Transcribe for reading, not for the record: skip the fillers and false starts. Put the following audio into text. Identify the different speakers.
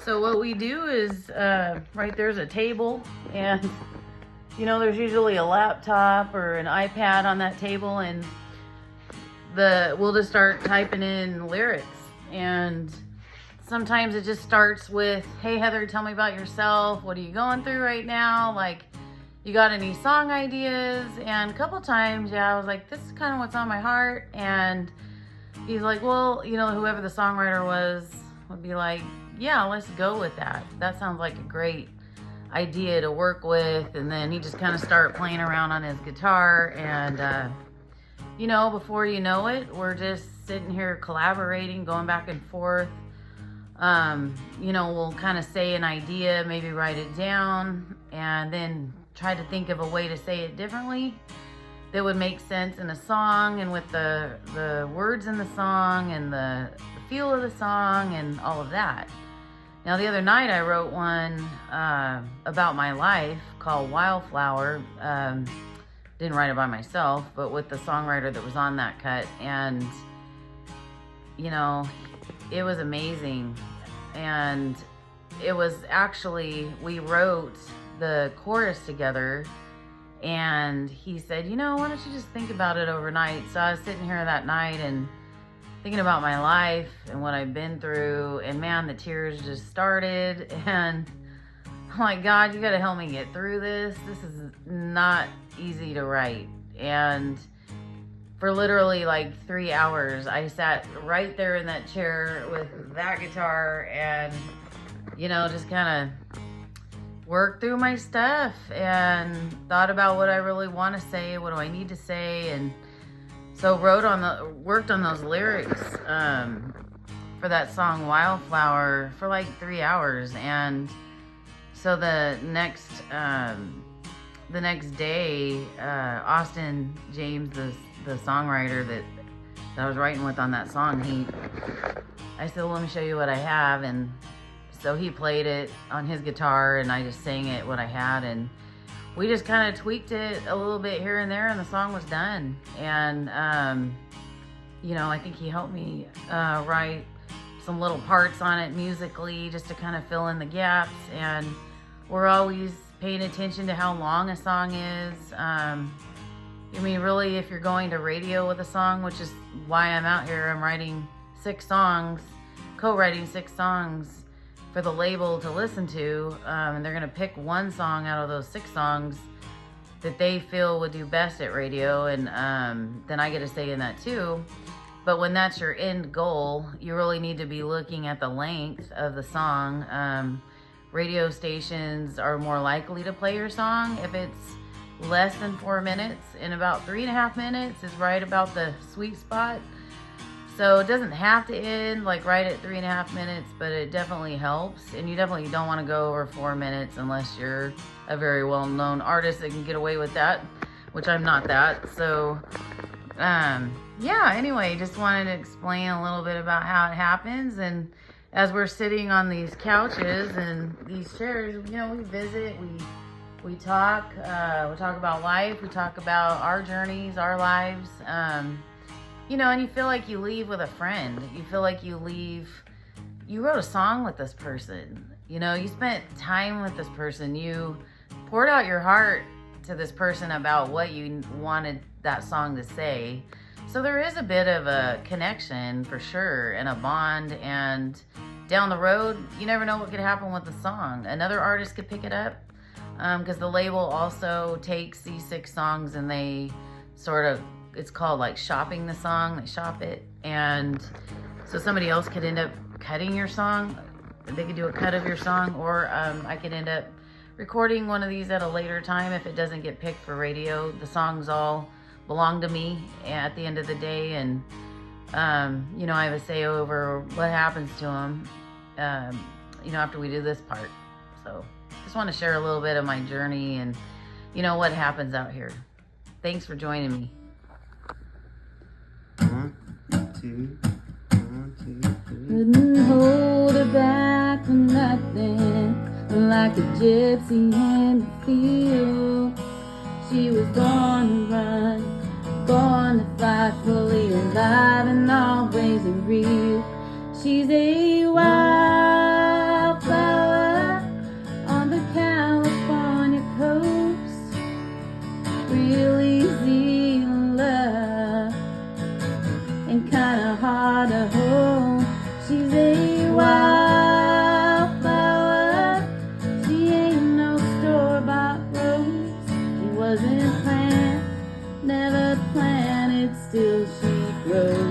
Speaker 1: So what we do is, right there's a table, and there's usually a laptop or an iPad on that table, and we'll just start typing in lyrics. And sometimes it just starts with, hey Heather, tell me about yourself. What are you going through right now? Like, you got any song ideas? And a couple times, I was like, this is kind of what's on my heart. And he's like, well, whoever the songwriter was would be like, yeah, let's go with that. That sounds like a great idea to work with. And then he just kind of started playing around on his guitar. And, before you know it, we're just sitting here collaborating, going back and forth. We'll kind of say an idea, maybe write it down, and then try to think of a way to say it differently that would make sense in a song and with the words in the song and the feel of the song and all of that. Now, the other night I wrote one about my life called Wildflower. Didn't write it by myself, but with the songwriter that was on that cut. And, it was amazing. And it was actually, we wrote the chorus together, and he said, why don't you just think about it overnight? So I was sitting here that night and thinking about my life and what I've been through, and man, the tears just started. And I'm like, God, you got to help me get through this. This is not easy to write. And for literally like 3 hours, I sat right there in that chair with that guitar and, just kind of worked through my stuff and thought about what I really want to say, what do I need to say. And so worked on those lyrics for that song Wildflower for like 3 hours. And so the next day, Austin James, the songwriter that I was writing with on that song, I said, well, let me show you what I have. And so he played it on his guitar, and I just sang it what I had, and we just kind of tweaked it a little bit here and there, and the song was done. And I think he helped me write some little parts on it musically, just to kind of fill in the gaps. And we're always paying attention to how long a song is. Really, if you're going to radio with a song, which is why I'm out here, I'm writing 6 songs, co-writing 6 songs for the label to listen to, and they're going to pick one song out of those 6 songs that they feel would do best at radio, and then I get a say in that too. But when that's your end goal, you really need to be looking at the length of the song. Radio stations are more likely to play your song if it's less than 4 minutes, and about 3.5 minutes is right about the sweet spot. So it doesn't have to end like right at 3.5 minutes, but it definitely helps. And you definitely don't want to go over 4 minutes unless you're a very well-known artist that can get away with that, which I'm not that. So anyway, just wanted to explain a little bit about how it happens. And as we're sitting on these couches and these chairs, we visit, we talk about life, we talk about our journeys, our lives, and you feel like you leave with a friend. You feel like you wrote a song with this person. You spent time with this person. You poured out your heart to this person about what you wanted that song to say. So there is a bit of a connection for sure, and a bond. And down the road, you never know what could happen with the song. Another artist could pick it up, because the label also takes these 6 songs and they it's called like shopping the song. They shop it. And so somebody else could end up cutting your song. They could do a cut of your song, or I could end up recording one of these at a later time if it doesn't get picked for radio. The songs all belong to me at the end of the day, and I have a say over what happens to them after we do this part. So just want to share a little bit of my journey and what happens out here. Thanks for joining me.
Speaker 2: 1, 2, 1, 2, 3.
Speaker 1: Couldn't hold her back for nothing, like a gypsy in the field. She was born to run, born to fight, fully alive and always real. She's a wildflower. Oh, she's a wildflower. She ain't no store-bought rose. She wasn't planted, never planted, still she grows.